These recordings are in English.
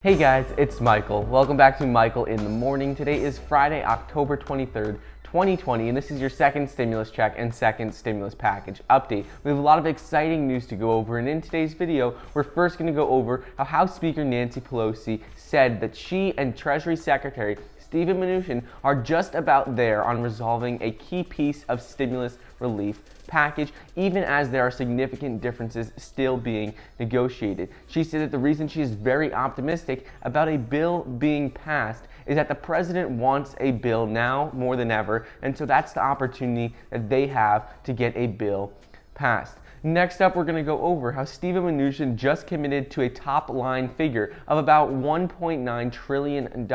Hey guys, it's Michael. Welcome back to Michael in the Morning. Today is Friday, October 23rd, 2020, and this is your second stimulus check and second stimulus package update. We have a lot of exciting news to go over, and in today's video, we're first going to go over how House Speaker Nancy Pelosi said that she and Treasury Secretary Steven Mnuchin are just about there on resolving a key piece of stimulus relief package, even as there are significant differences still being negotiated. She said that the reason she is very optimistic about a bill being passed is that the president wants a bill now more than ever, and so that's the opportunity that they have to get a bill passed. Next up, we're going to go over how Steven Mnuchin just committed to a top line figure of about $1.9 trillion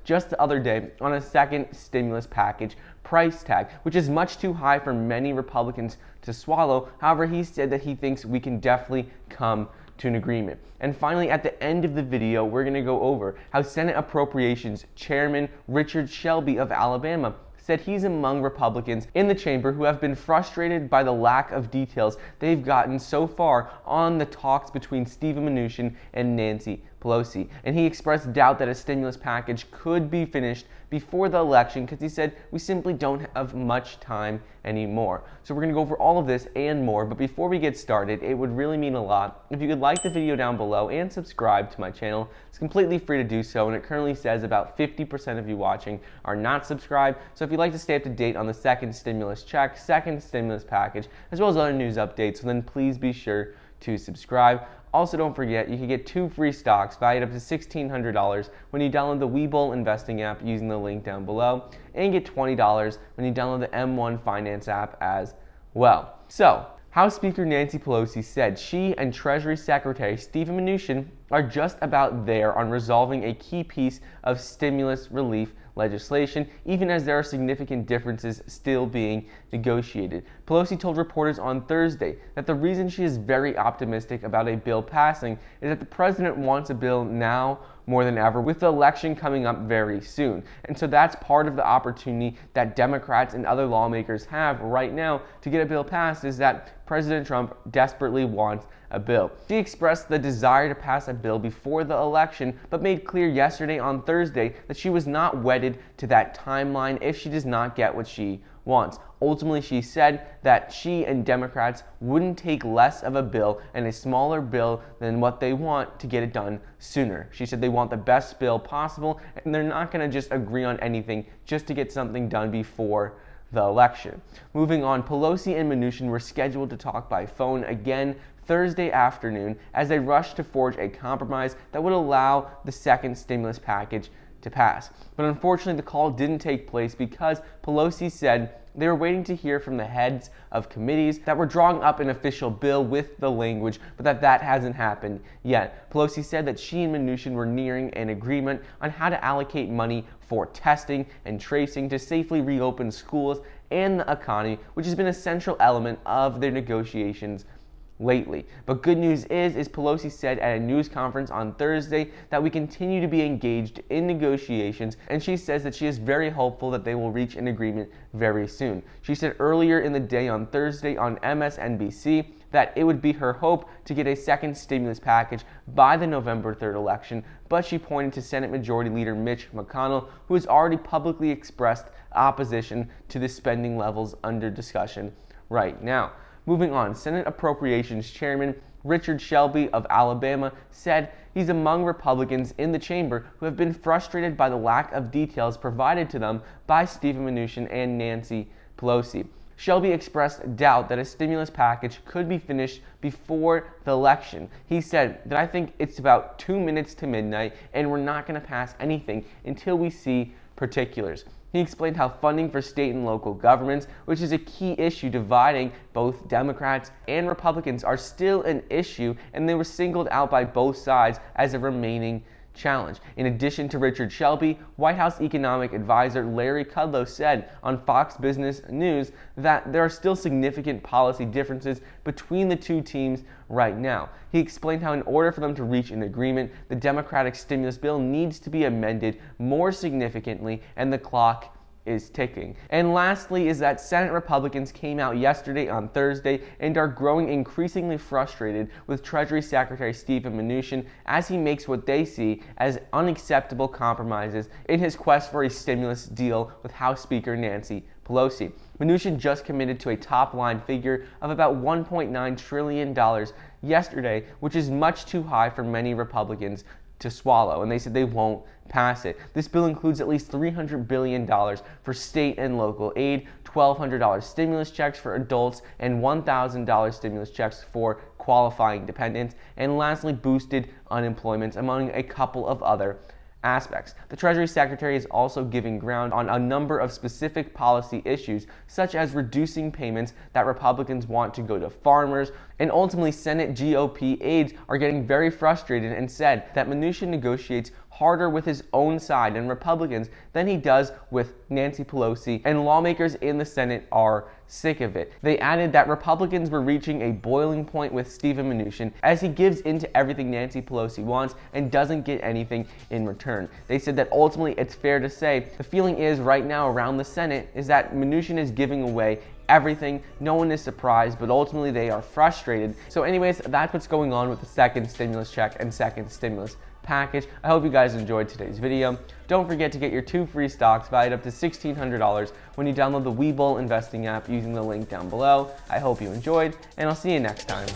just the other day on a second stimulus package price tag, which is much too high for many Republicans to swallow. However, he said that he thinks we can definitely come to an agreement. And finally, at the end of the video, we're going to go over how Senate Appropriations Chairman Richard Shelby of Alabama said he's among Republicans in the chamber who have been frustrated by the lack of details they've gotten so far on the talks between Steven Mnuchin and Nancy Pelosi. And he expressed doubt that a stimulus package could be finished before the election because he said we simply don't have much time anymore. So we're going to go over all of this and more, but before we get started, it would really mean a lot if you could like the video down below and subscribe to my channel. It's completely free to do so, and it currently says about 50% of you watching are not subscribed. So if you'd like to stay up to date on the second stimulus check, second stimulus package, as well as other news updates, then please be sure to subscribe. Also, don't forget, you can get 2 free stocks valued up to $1,600 when you download the Webull investing app using the link down below, and get $20 when you download the M1 Finance app as well. So, House Speaker Nancy Pelosi said she and Treasury Secretary Steven Mnuchin are just about there on resolving a key piece of stimulus relief legislation, even as there are significant differences still being negotiated. Pelosi told reporters on Thursday that the reason she is very optimistic about a bill passing is that the president wants a bill now more than ever, with the election coming up very soon. And so that's part of the opportunity that Democrats and other lawmakers have right now to get a bill passed, is that President Trump desperately wants a bill. She expressed the desire to pass a bill before the election, but made clear yesterday on Thursday that she was not wedded to that timeline if she does not get what she wants. Ultimately, she said that she and Democrats wouldn't take less of a bill and a smaller bill than what they want to get it done sooner. She said they want the best bill possible, and they're not going to just agree on anything just to get something done before the election. Moving on, Pelosi and Mnuchin were scheduled to talk by phone again Thursday afternoon as they rushed to forge a compromise that would allow the second stimulus package to pass. But unfortunately, the call didn't take place because Pelosi said they were waiting to hear from the heads of committees that were drawing up an official bill with the language, but that hasn't happened yet. Pelosi said that she and Mnuchin were nearing an agreement on how to allocate money for testing and tracing to safely reopen schools and the economy, which has been a central element of their negotiations lately. But good news is Pelosi said at a news conference on Thursday that we continue to be engaged in negotiations, and she says that she is very hopeful that they will reach an agreement very soon. She said earlier in the day on Thursday on MSNBC that it would be her hope to get a second stimulus package by the November 3rd election, but she pointed to Senate Majority Leader Mitch McConnell, who has already publicly expressed opposition to the spending levels under discussion right now. Moving on, Senate Appropriations Chairman Richard Shelby of Alabama said he's among Republicans in the chamber who have been frustrated by the lack of details provided to them by Steven Mnuchin and Nancy Pelosi. Shelby expressed doubt that a stimulus package could be finished before the election. He said that I think it's about 2 minutes to midnight and we're not going to pass anything until we see particulars. He explained how funding for state and local governments, which is a key issue dividing both Democrats and Republicans, are still an issue, and they were singled out by both sides as a remaining challenge. In addition to Richard Shelby, White House economic advisor Larry Kudlow said on Fox Business News that there are still significant policy differences between the two teams right now. He explained how in order for them to reach an agreement, the Democratic stimulus bill needs to be amended more significantly and the clock is ticking. And lastly is that Senate Republicans came out yesterday on Thursday and are growing increasingly frustrated with Treasury Secretary Steven Mnuchin as he makes what they see as unacceptable compromises in his quest for a stimulus deal with House Speaker Nancy Pelosi. Mnuchin just committed to a top-line figure of about $1.9 trillion yesterday, which is much too high for many Republicans to swallow, and they said they won't pass it. This bill includes at least $300 billion for state and local aid, $1,200 stimulus checks for adults, and $1,000 stimulus checks for qualifying dependents, and lastly, boosted unemployment, among a couple of other aspects. The Treasury Secretary is also giving ground on a number of specific policy issues, such as reducing payments that Republicans want to go to farmers, and ultimately Senate GOP aides are getting very frustrated and said that Mnuchin negotiates harder with his own side and Republicans than he does with Nancy Pelosi, and lawmakers in the Senate are sick of it. They added that Republicans were reaching a boiling point with Steven Mnuchin as he gives in to everything Nancy Pelosi wants and doesn't get anything in return. They said that ultimately it's fair to say the feeling is right now around the Senate is that Mnuchin is giving away everything. No one is surprised, but ultimately they are frustrated. So anyways, that's what's going on with the second stimulus check and second stimulus package. I hope you guys enjoyed today's video. Don't forget to get your 2 free stocks valued up to $1,600 when you download the Webull investing app using the link down below. I hope you enjoyed, and I'll see you next time.